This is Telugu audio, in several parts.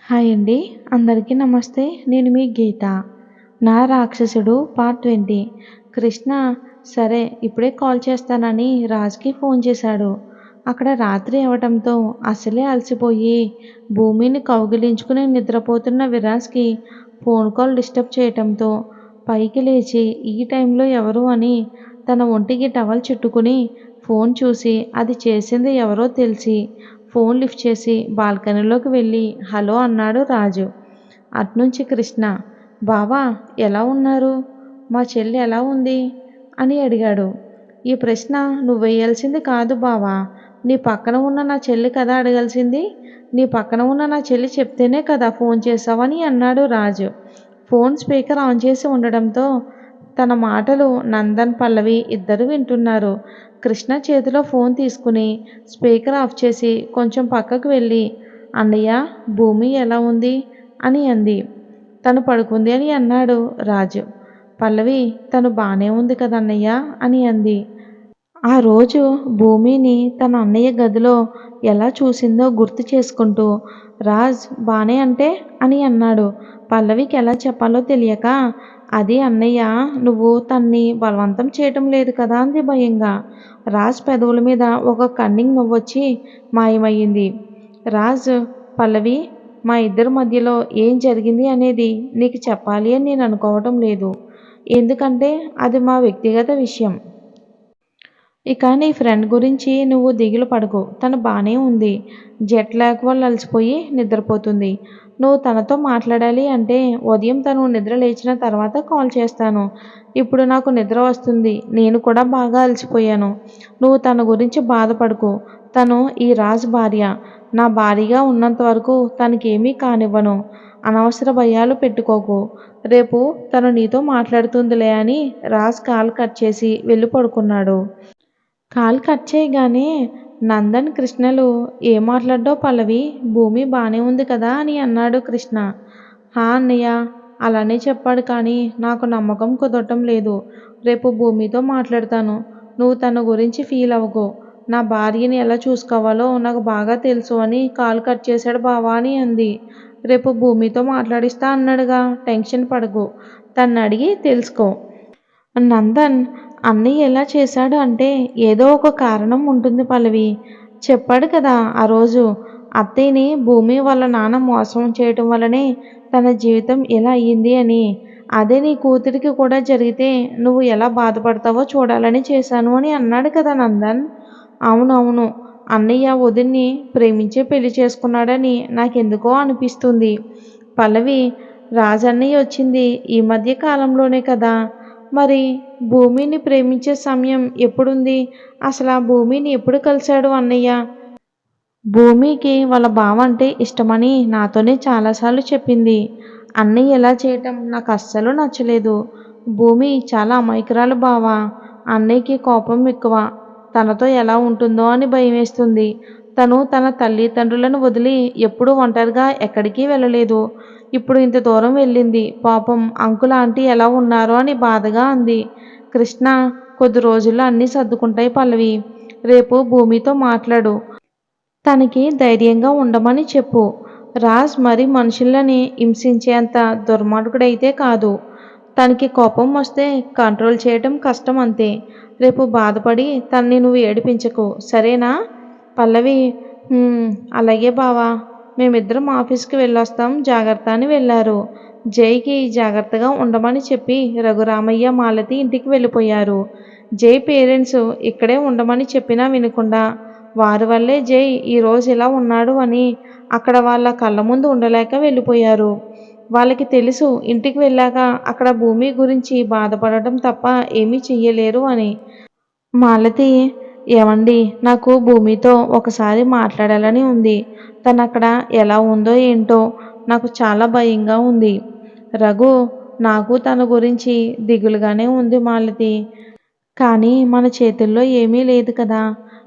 హాయ్ అండి. అందరికీ నమస్తే. నేను మీ గీత. నా రాక్షసుడు పార్ట్ 20. కృష్ణ సరే ఇప్పుడే కాల్ చేస్తానని రాజ్కి ఫోన్ చేశాడు. అక్కడ రాత్రి అవటంతో అసలే అలసిపోయి భూమిని కౌగిలించుకుని నిద్రపోతున్న విరాజ్కి ఫోన్ కాల్ డిస్టర్బ్ చేయటంతో పైకి లేచి ఈ టైంలో ఎవరు అని తన ఒంటికి టవల్ చుట్టుకుని ఫోన్ చూసి అది చేసింది ఎవరో తెలిసి ఫోన్ లిఫ్ట్ చేసి బాల్కనీలోకి వెళ్ళి హలో అన్నాడు రాజు. అట్నుంచి కృష్ణ, బావా ఎలా ఉన్నారు? మా చెల్లి ఎలా ఉంది? అని అడిగాడు. ఈ ప్రశ్న నువ్వు వేయాల్సింది కాదు బావా, నీ పక్కన ఉన్న నా చెల్లి కదా అడగాల్సింది. నీ పక్కన ఉన్న నా చెల్లి చెప్తేనే కదా ఫోన్ చేసావని అన్నాడు రాజు. ఫోన్ స్పీకర్ ఆన్ చేసి ఉండడంతో తన మాటలు నందన్, పల్లవి ఇద్దరు వింటున్నారు. కృష్ణ చేతిలో ఫోన్ తీసుకుని స్పీకర్ ఆఫ్ చేసి కొంచెం పక్కకు వెళ్ళి, అన్నయ్య భూమి ఎలా ఉంది అని అంది. తను పడుకుంది అని అన్నాడు రాజు. పల్లవి తను బానే ఉంది కదన్నయ్య అని అంది. ఆ రోజు భూమిని తన అన్నయ్య గదిలో ఎలా చూసిందో గుర్తు చేసుకుంటూ రాజ్ బానే అంటే అని అన్నాడు. పల్లవికి ఎలా చెప్పాలో తెలియక, అది అన్నయ్య, నువ్వు తన్ని బలవంతం చేయటం లేదు కదా అంది భయంగా. రాజ్ పెదవుల మీద ఒక కన్నింగ్ నవ్వొచ్చి మాయమయ్యింది. రాజ్, పల్లవి మా ఇద్దరి మధ్యలో ఏం జరిగింది అనేది నీకు చెప్పాలి అని నేను అనుకోవటం లేదు. ఎందుకంటే అది మా వ్యక్తిగత విషయం. ఇక నీ ఫ్రెండ్ గురించి నువ్వు దిగులు పడకు. తను బానే ఉంది. జెట్ లాగ్ వల్ల అలసిపోయి నిద్రపోతుంది. నువ్వు తనతో మాట్లాడాలి అంటే ఉదయం తను నిద్ర లేచిన తర్వాత కాల్ చేస్తాను. ఇప్పుడు నాకు నిద్ర వస్తుంది. నేను కూడా బాగా అలసిపోయాను. నువ్వు తన గురించి బాధపడకు. తను ఈ రాజ్ భార్య. నా భార్యగా ఉన్నంత వరకు తనకేమీ కానివ్వను. అనవసర భయాలు పెట్టుకోకు. రేపు తను నీతో మాట్లాడుతుందిలే అని రాజ్ కాల్ కట్ చేసి వెళ్ళి పడుకున్నాడు. కాల్ కట్ చేయగానే నందన్, కృష్ణలు ఏం మాట్లాడ్డో పల్లవి, భూమి బానే ఉంది కదా అని అన్నాడు కృష్ణ. హా అన్నయ్య, అలానే చెప్పాడు కానీ నాకు నమ్మకం కుదరటం లేదు. రేపు భూమితో మాట్లాడతాను. నువ్వు తన గురించి ఫీల్ అవ్వకు. నా భార్యని ఎలా చూసుకోవాలో నాకు బాగా తెలుసు అని కాల్ కట్ చేశాడు బావా అని అంది. రేపు భూమితో మాట్లాడిస్తా అన్నాడుగా, టెన్షన్ పడకు. తన్ని అడిగి తెలుసుకో. నందన్, అన్నయ్య ఎలా చేశాడు అంటే ఏదో ఒక కారణం ఉంటుంది పల్లవి. చెప్పాడు కదా ఆ రోజు, అత్తయ్యని భూమి వాళ్ళ నాన్న మోసం చేయటం వల్లనే తన జీవితం ఎలా అయ్యింది అని. అదే నీ కూతురికి కూడా జరిగితే నువ్వు ఎలా బాధపడతావో చూడాలని చేశాను అని అన్నాడు కదా నందన్. అవునవును, అన్నయ్య వదిన్ని ప్రేమించే పెళ్లి చేసుకున్నాడని నాకెందుకో అనిపిస్తుంది. పల్లవి, రాజన్నయ్య వచ్చింది ఈ మధ్య కాలంలోనే కదా. మరి భూమిని ప్రేమించే సమయం ఎప్పుడుంది? అసలు ఆ భూమిని ఎప్పుడు కలిశాడు అన్నయ్య? భూమికి వాళ్ళ బావ అంటే ఇష్టమని నాతోనే చాలాసార్లు చెప్పింది. అన్నయ్య ఎలా చేయటం నాకు అస్సలు నచ్చలేదు. భూమి చాలా అమాయకురాలు బావ. అన్నయ్యకి కోపం ఎక్కువ. తనతో ఎలా ఉంటుందో అని భయమేస్తుంది. తను తన తల్లిదండ్రులను వదిలి ఎప్పుడూ ఒంటరిగా ఎక్కడికి వెళ్ళలేదు. ఇప్పుడు ఇంత దూరం వెళ్ళింది. పాపం అంకుల్ ఆంటీ ఎలా ఉన్నారో అని బాధగా అంది. కృష్ణ, కొద్ది రోజుల్లో అన్నీ సర్దుకుంటాయి పల్లవి. రేపు భూమితో మాట్లాడు. తనకి ధైర్యంగా ఉండమని చెప్పు. రాజ్ మరి మనుషులని హింసించేంత దుర్మార్గుడైతే కాదు. తనకి కోపం వస్తే కంట్రోల్ చేయటం కష్టం అంతే. రేపు బాధపడి తన్ని నువ్వు ఏడిపించకు, సరేనా? పల్లవి, అలాగే బావా. మేమిద్దరం ఆఫీస్కి వెళ్ళొస్తాం, జాగ్రత్త అని వెళ్ళారు. జైకి జాగ్రత్తగా ఉండమని చెప్పి రఘురామయ్య, మాలతి ఇంటికి వెళ్ళిపోయారు. జై పేరెంట్స్ ఇక్కడే ఉండమని చెప్పినా వినకుండా వారి వల్లే జై ఈరోజు ఇలా ఉన్నాడు అని అక్కడ వాళ్ళ కళ్ళ ముందు ఉండలేక వెళ్ళిపోయారు. వాళ్ళకి తెలుసు ఇంటికి వెళ్ళాక అక్కడ భూమి గురించి బాధపడటం తప్ప ఏమీ చెయ్యలేరు అని. మాలతి, ఏమండి, నాకు భూమితో ఒకసారి మాట్లాడాలని ఉంది. తను అక్కడ ఎలా ఉందో ఏంటో నాకు చాలా భయంగా ఉంది. రఘు, నాకు తన గురించి దిగులుగానే ఉంది మాలతి. కానీ మన చేతుల్లో ఏమీ లేదు కదా.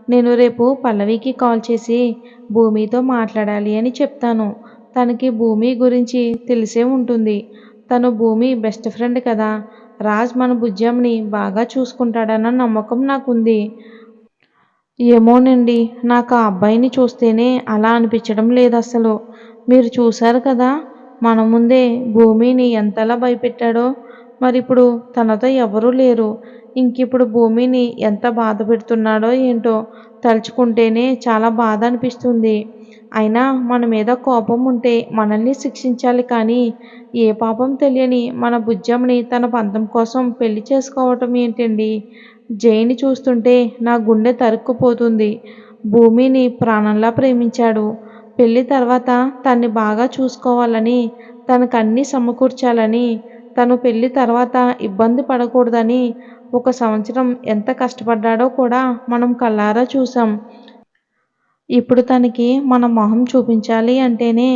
నేను రేపు పల్లవికి కాల్ చేసి భూమితో మాట్లాడాలి అని చెప్తాను. తనకి భూమి గురించి తెలిసే ఉంటుంది. తను భూమి బెస్ట్ ఫ్రెండ్ కదా. రాజ్ మన బుజ్జమ్మని బాగా చూసుకుంటాడన్న నమ్మకం నాకుంది. ఏమోనండి, నాకు ఆ అబ్బాయిని చూస్తేనే అలా అనిపించడం లేదు అసలు. మీరు చూశారు కదా, మన ముందే భూమిని ఎంతలా భయపెట్టాడో. మరిప్పుడు తనతో ఎవరూ లేరు. ఇంకిప్పుడు భూమిని ఎంత బాధ పెడుతున్నాడో ఏంటో తలుచుకుంటేనే చాలా బాధ అనిపిస్తుంది. అయినా మన మీద కోపం ఉంటే మనల్ని శిక్షించాలి కానీ, ఏ పాపం తెలియని మన బుజ్జమ్మని తన పంతం కోసం పెళ్లి చేసుకోవటం ఏంటండి? జైని చూస్తుంటే నా గుండె తరుక్కుపోతుంది. భూమిని ప్రాణంలా ప్రేమించాడు. పెళ్లి తర్వాత తన్ని బాగా చూసుకోవాలని, తనకన్నీ సమకూర్చాలని, తను పెళ్లి తర్వాత ఇబ్బంది పడకూడదని 1 సంవత్సరం ఎంత కష్టపడ్డాడో కూడా మనం కళ్ళారా చూసాం. ఇప్పుడు తనకి మన మొహం చూపించాలి అంటేనే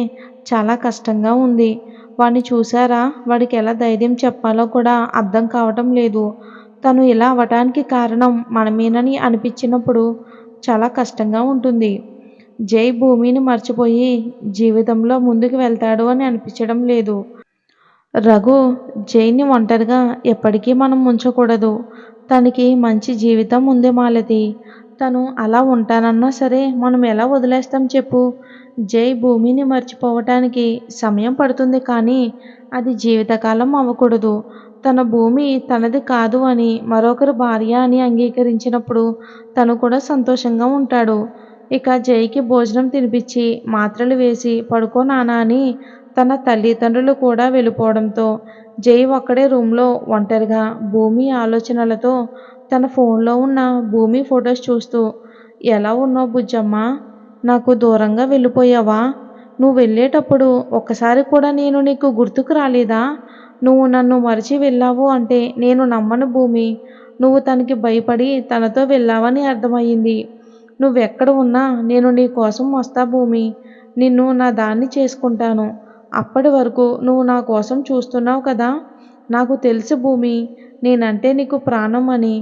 చాలా కష్టంగా ఉంది. వాడిని చూసారా, వాడికి ఎలా ధైర్యం చెప్పాలో కూడా అర్థం కావటం లేదు. తను ఇలా అవ్వటానికి కారణం మనమేనని అనిపించినప్పుడు చాలా కష్టంగా ఉంటుంది. జై భూమిని మర్చిపోయి జీవితంలో ముందుకు వెళ్తాడు అని అనిపించడం లేదు. రఘు, జైని ఒంటరిగా ఎప్పటికీ మనం ఉంచకూడదు. తనకి మంచి జీవితం ఉంది మాలతి. తను అలా ఉంటానన్నా సరే మనం ఎలా వదిలేస్తాం చెప్పు? జై భూమిని మర్చిపోవటానికి సమయం పడుతుంది కానీ అది జీవితకాలం అవ్వకూడదు. తన భూమి తనది కాదు అని మరొకరి భార్య అని అంగీకరించినప్పుడు తను కూడా సంతోషంగా ఉంటాడు. ఇక జైకి భోజనం తినిపించి మాత్రలు వేసి పడుకో నాన్న అని తన తల్లిదండ్రులు కూడా వెళ్ళిపోవడంతో జై ఒక్కడే రూమ్లో ఒంటరిగా భూమి ఆలోచనలతో తన ఫోన్లో ఉన్న భూమి ఫొటోస్ చూస్తూ, ఎలా ఉన్నావు బుజ్జమ్మ? నాకు దూరంగా వెళ్ళిపోయావా? నువ్వు వెళ్ళేటప్పుడు ఒక్కసారి కూడా నేను నీకు గుర్తుకు రాలేదా? నువ్వు నన్ను మరిచి వెళ్ళావు అంటే నేను నమ్మను భూమి. నువ్వు తనకి భయపడి తనతో వెళ్ళావని అర్థమయ్యింది. నువ్వెక్కడ ఉన్నా నేను నీ కోసం వస్తా భూమి. నిన్ను నా దాన్ని చేసుకుంటాను. అప్పటి వరకు నువ్వు నా కోసం చూస్తున్నావు కదా. నాకు తెలుసు భూమి, నేనంటే నీకు ప్రాణం అని.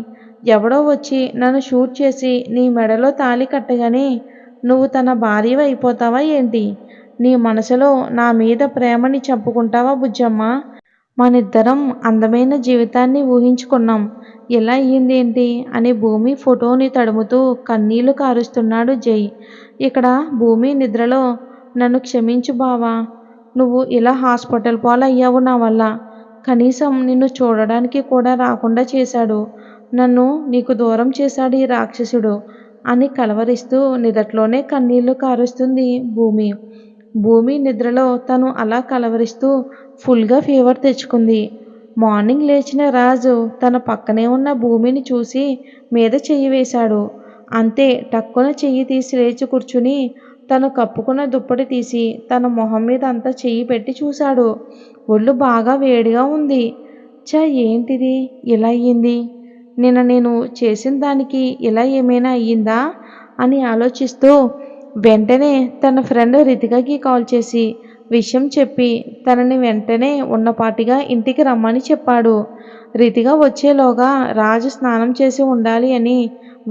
ఎవడో వచ్చి నన్ను షూట్ చేసి నీ మెడలో తాళి కట్టగానే నువ్వు తన భార్యవి అయిపోతావా ఏంటి? నీ మనసులో నా మీద ప్రేమని చంపుకుంటావా బుజ్జమ్మ? మనిద్దరం అందమైన జీవితాన్ని ఊహించుకున్నాం. ఎలా అయ్యిందేంటి అని భూమి ఫోటోని తడుముతూ కన్నీళ్లు కారుస్తున్నాడు జై. ఇక్కడ భూమి నిద్రలో, నన్ను క్షమించు బావా. నువ్వు ఇలా హాస్పిటల్ పాలయ్యావు నా వల్ల. కనీసం నిన్ను చూడడానికి కూడా రాకుండా చేశాడు. నన్ను నీకు దూరం చేశాడు ఈ రాక్షసుడు అని కలవరిస్తూ నిదట్లోనే కన్నీళ్లు కారుస్తుంది భూమి. భూమి నిద్రలో తను అలా కలవరిస్తూ ఫుల్గా ఫీవర్ తెచ్చుకుంది. మార్నింగ్ లేచిన రాజు తన పక్కనే ఉన్న భూమిని చూసి మీద చెయ్యి వేశాడు. అంతే, టక్కున చెయ్యి తీసి లేచి కూర్చుని తను కప్పుకున్న దుప్పటి తీసి తన మొహం మీద అంతా చెయ్యి పెట్టి చూశాడు. ఒళ్ళు బాగా వేడిగా ఉంది. ఏంటిది ఇలా అయ్యింది? నేను చేసిన దానికి ఇలా ఏమైనా అయ్యిందా అని ఆలోచిస్తూ వెంటనే తన ఫ్రెండ్ రితికకి కాల్ చేసి విషయం చెప్పి తనని వెంటనే ఉన్నపాటిగా ఇంటికి రమ్మని చెప్పాడు. రితిక వచ్చేలోగా రాజు స్నానం చేసి ఉండాలి అని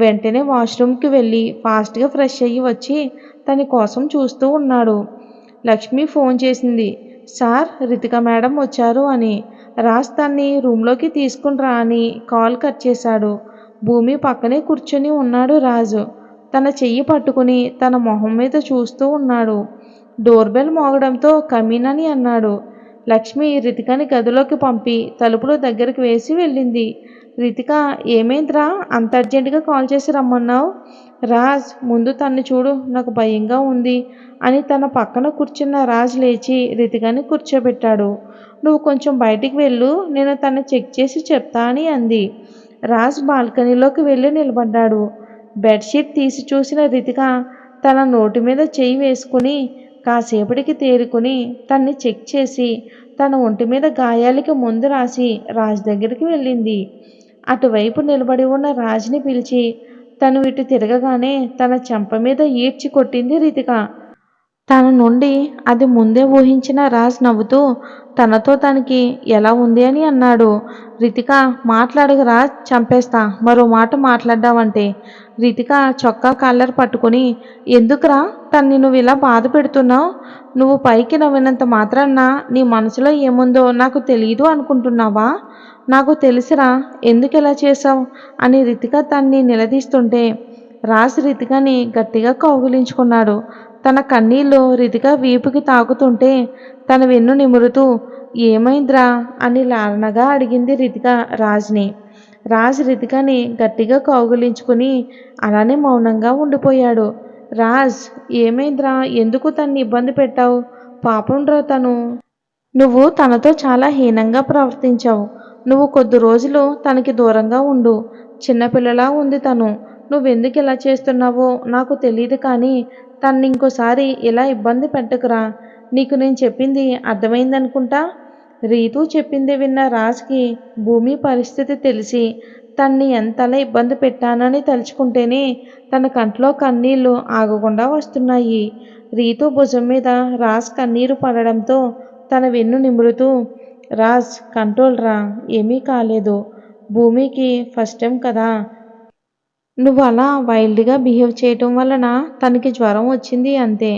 వెంటనే వాష్రూమ్కి వెళ్ళి ఫాస్ట్గా ఫ్రెష్ అయ్యి వచ్చి తన కోసం చూస్తూ ఉన్నాడు. లక్ష్మి ఫోన్ చేసింది, సార్ రితిక మేడం వచ్చారు అని. రాజ్ తన్ని రూమ్లోకి తీసుకుని రా అని కాల్ కట్ చేశాడు. భూమి పక్కనే కూర్చొని ఉన్నాడు రాజు. తన చెయ్యి పట్టుకుని తన మొహం మీద చూస్తూ ఉన్నాడు. డోర్ బెల్ మోగడంతో కమీన్ అని అన్నాడు. లక్ష్మి రితికని గదిలోకి పంపి తలుపులు దగ్గరికి వేసి వెళ్ళింది. రితిక, ఏమైందిరా అంత అర్జెంటుగా కాల్ చేసి రమ్మన్నావు? రాజ్, ముందు తన్ని చూడు, నాకు భయంగా ఉంది అని తన పక్కన కూర్చున్న రాజ్ లేచి రితికని కూర్చోబెట్టాడు. నువ్వు కొంచెం బయటికి వెళ్ళు, నేను తను చెక్ చేసి చెప్తా అని అంది. రాజ్ బాల్కనీలోకి వెళ్ళి నిలబడ్డాడు. బెడ్షీట్ తీసి చూసిన రితిక తన నోటి మీద చెయ్యి వేసుకుని కాసేపటికి తేరుకుని తన్ని చెక్ చేసి తన ఒంటి మీద గాయాలకి మందు రాసి రాజ్ దగ్గరికి వెళ్ళింది. అటువైపు నిలబడి ఉన్న రాజ్ని పిలిచి తను ఇటు తిరగగానే తన చెంప మీద ఈడ్చి కొట్టింది రితిక. తన నుండి అది ముందే ఊహించిన రాజ్ నవ్వుతూ తనతో తనకి ఎలా ఉంది అని అన్నాడు. రితిక, మాట్లాడకు రాజ్, చంపేస్తా మరో మాట మాట్లాడ్డావంటే. రితిక చొక్కా కాలర్ పట్టుకుని, ఎందుకురా తన్ని నువ్వు ఇలా బాధ పెడుతున్నావు? నువ్వు పైకి నవ్వినంత మాత్రాన నీ మనసులో ఏముందో నాకు తెలియదు అనుకుంటున్నావా? నాకు తెలుసురా, ఎందుకు ఇలా చేసావు అని రితిక తన్ని నిలదీస్తుంటే రాజ్ రితికని గట్టిగా కౌగిలించుకున్నాడు. తన కన్నీళ్ళు రితిక వీపుకి తాకుతుంటే తన వెన్ను నిమురుతూ ఏమైందిరా అని లాలనగా అడిగింది రితిక రాజ్ని. రాజ్ రితికని గట్టిగా కౌగిలించుకుని అలానే మౌనంగా ఉండిపోయాడు. రాజ్, ఏమైందిరా? ఎందుకు తన్ని ఇబ్బంది పెట్టావు? పాపంరా తను. నువ్వు తనతో చాలా హీనంగా ప్రవర్తించావు. నువ్వు కొద్ది రోజులు తనకి దూరంగా ఉండు. చిన్నపిల్లలా ఉంది తను. నువ్వెందుకు ఇలా చేస్తున్నావో నాకు తెలియదు కానీ తన్ని ఇంకోసారి ఇలా ఇబ్బంది పెట్టకురా. నీకు నేను చెప్పింది అర్థమైందనుకుంటా. రీతు చెప్పింది విన్న రాజ్కి భూమి పరిస్థితి తెలిసి తన్ని ఎంతలా ఇబ్బంది పెట్టానని తలుచుకుంటేనే తన కంట్లో కన్నీళ్లు ఆగకుండా వస్తున్నాయి. రీతు భుజం మీద రాజ్ కన్నీరు పడడంతో తన వెన్ను నిమురుతూ రాజ్, కంట్రోల్ రా, ఏమీ కాలేదు. భూమికి ఫస్ట్ టైం కదా. నువ్వు అలా వైల్డ్గా బిహేవ్ చేయటం వలన తనకి జ్వరం వచ్చింది అంతే.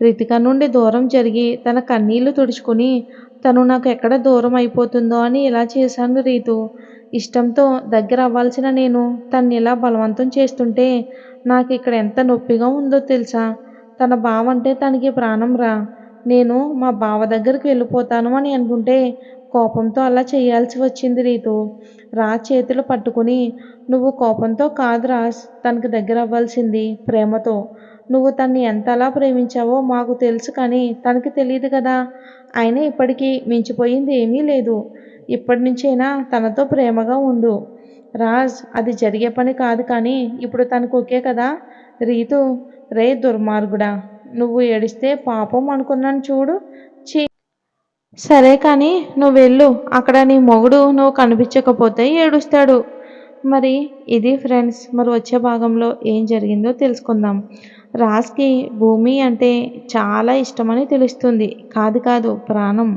రితిక నుండి దూరం జరిగి తన కన్నీళ్లు తుడుచుకుని తను నాకు ఎక్కడ దూరం అయిపోతుందో అని ఇలా చేశాను రీతు. ఇష్టంతో దగ్గర అవ్వాల్సిన నేను తన్ని ఇలా బలవంతం చేస్తుంటే నాకు ఇక్కడ ఎంత నొప్పిగా ఉందో తెలుసా. తన బావ అంటే తనకి ప్రాణం రా. నేను మా బావ దగ్గరికి వెళ్ళిపోతాను అని అనుకుంటే కోపంతో అలా చేయాల్సి వచ్చింది రీతు. రాజ్ చేతులు పట్టుకుని నువ్వు కోపంతో కాదు రాజ్ తనకి దగ్గర అవ్వాల్సింది, ప్రేమతో. నువ్వు తన్ని ఎంతలా ప్రేమించావో మాకు తెలుసు కానీ తనకి తెలియదు కదా. అయినా ఇప్పటికీ మించిపోయింది ఏమీ లేదు. ఇప్పటి నుంచైనా తనతో ప్రేమగా ఉండు రాజ్. అది జరిగే పని కాదు కానీ ఇప్పుడు తనకు ఓకే కదా. రీతు, రే దుర్మార్గుడా, నువ్వు ఏడిస్తే పాపం అనుకున్నాను చూడు. ఛీ. సరే కానీ నువ్వు వెళ్ళు. అక్కడ నీ మొగుడు నువ్వు కనిపించకపోతే ఏడుస్తాడు. మరి ఇది ఫ్రెండ్స్, మరి వచ్చే భాగంలో ఏం జరిగిందో తెలుసుకుందాం. రాజ్కి భూమి అంటే చాలా ఇష్టమని తెలుస్తుంది. కాదు కాదు, ప్రాణం.